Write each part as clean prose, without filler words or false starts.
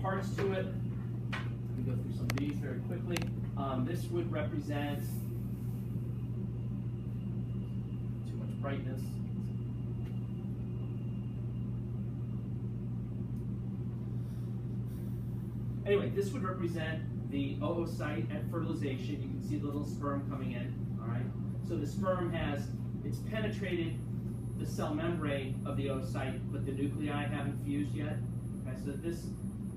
parts to it. Let me go through some of these very quickly. This would represent too much brightness. Anyway, this would represent the oocyte at fertilization. You can see the little sperm coming in. All right. So the sperm it's penetrated the cell membrane of the oocyte, but the nuclei haven't fused yet. Okay, so this,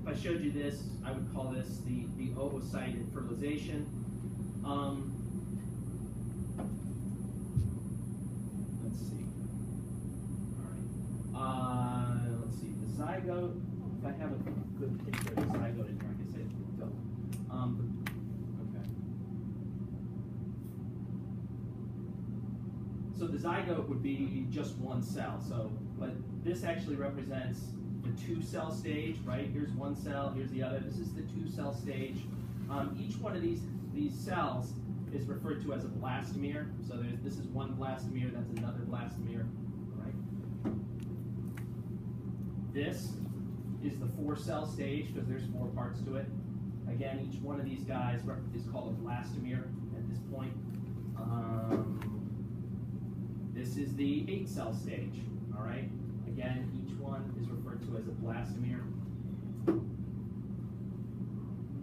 if I showed you this, I would call this the oocyte at fertilization. Let's see. All right. Let's see. The zygote. If I have a good picture of the zygote in here, I can say don't. Okay. So the zygote would be just one cell. So, but this actually represents the 2-cell stage, right? Here's one cell, here's the other. This is the 2-cell stage. Each one of these cells is referred to as a blastomere. So this is one blastomere, that's another blastomere, right? This is the 4-cell stage because there's 4 parts to it. Again, each one of these guys is called a blastomere at this point. This is the 8-cell stage, all right? Again, each one is referred to as a blastomere.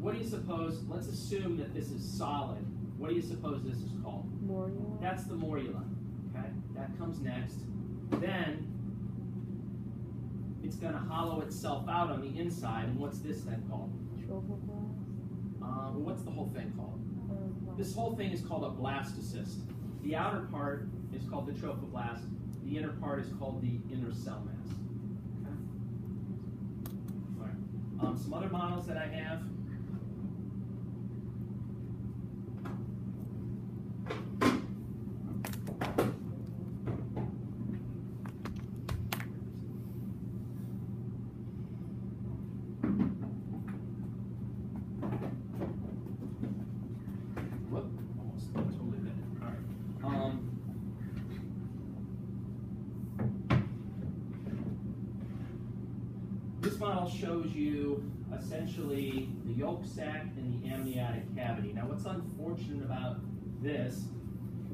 What do you suppose, let's assume that this is solid. What do you suppose this is called? Morula. That's the morula, okay? That comes next. Then, it's gonna hollow itself out on the inside, and what's this then called? Trophoblast. What's the whole thing called? This whole thing is called a blastocyst. The outer part is called the trophoblast. The inner part is called the inner cell mass. Okay. All right. Some other models that I have. This model shows you essentially the yolk sac and the amniotic cavity. Now what's unfortunate about this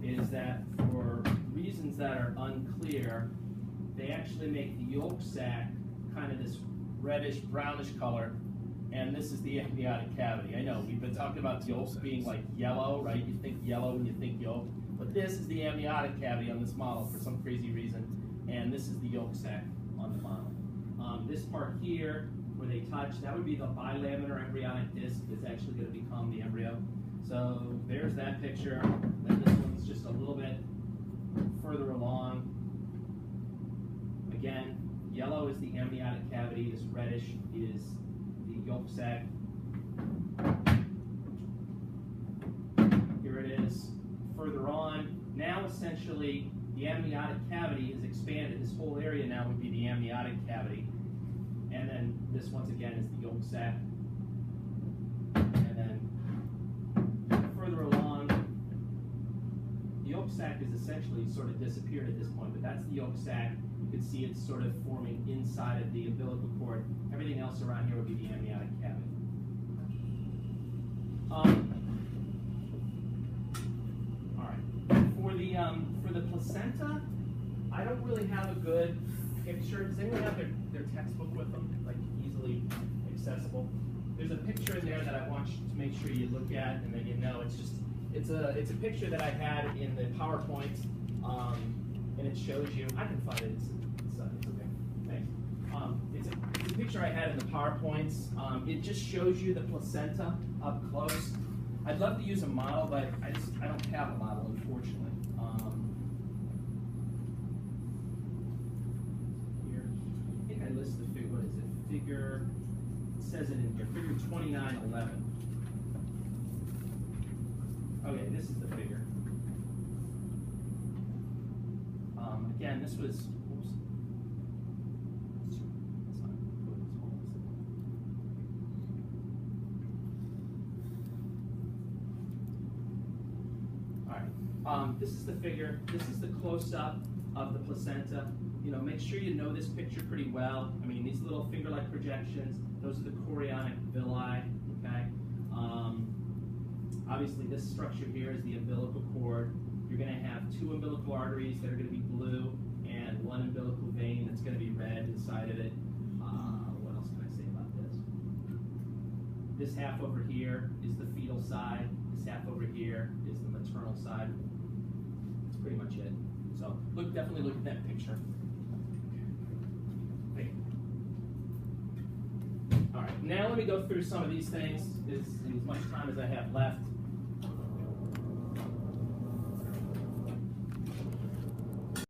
is that for reasons that are unclear, they actually make the yolk sac kind of this reddish brownish color, and this is the amniotic cavity. I know, we've been talking about yolks being like yellow, right? You think yellow when you think yolk, but this is the amniotic cavity on this model for some crazy reason, and this is the yolk sac on the model. This part here, where they touch, that would be the bilaminar embryonic disc that's actually going to become the embryo. So there's that picture. Then this one's just a little bit further along. Again, yellow is the amniotic cavity. This reddish is the yolk sac. Here it is further on. Now essentially the amniotic cavity is expanded. This whole area now would be the amniotic cavity. And then this once again is the yolk sac. And then further along, the yolk sac is essentially sort of disappeared at this point, but that's the yolk sac. You can see it's sort of forming inside of the umbilical cord. Everything else around here would be the amniotic cavity. All right. For the placenta, I don't really have a good picture. Does anyone have their textbook with them, like easily accessible? There's a picture in there that I want you to make sure you look at, and then you know it's a picture that I had in the PowerPoint, and it shows you. I can find it. It's okay. Thanks. It's a picture I had in the PowerPoints. It just shows you the placenta up close. I'd love to use a model, but I don't have a model, unfortunately. List the figure, what is it? Figure, it says it in here, figure 2911. Okay, this is the figure. Again, this was, oops. All right, this is the figure. This is the close-up of the placenta. You know, make sure you know this picture pretty well. I mean, these little finger-like projections, Those are the chorionic villi, okay? Obviously, this structure here is the umbilical cord. You're going to have two umbilical arteries that are going to be blue and one umbilical vein that's going to be red inside of it. What else can I say about this? This half over here is the fetal side. This half over here is the maternal side. That's pretty much it. So definitely look at that picture. Okay. All right, now let me go through some of these things in as much time as I have left.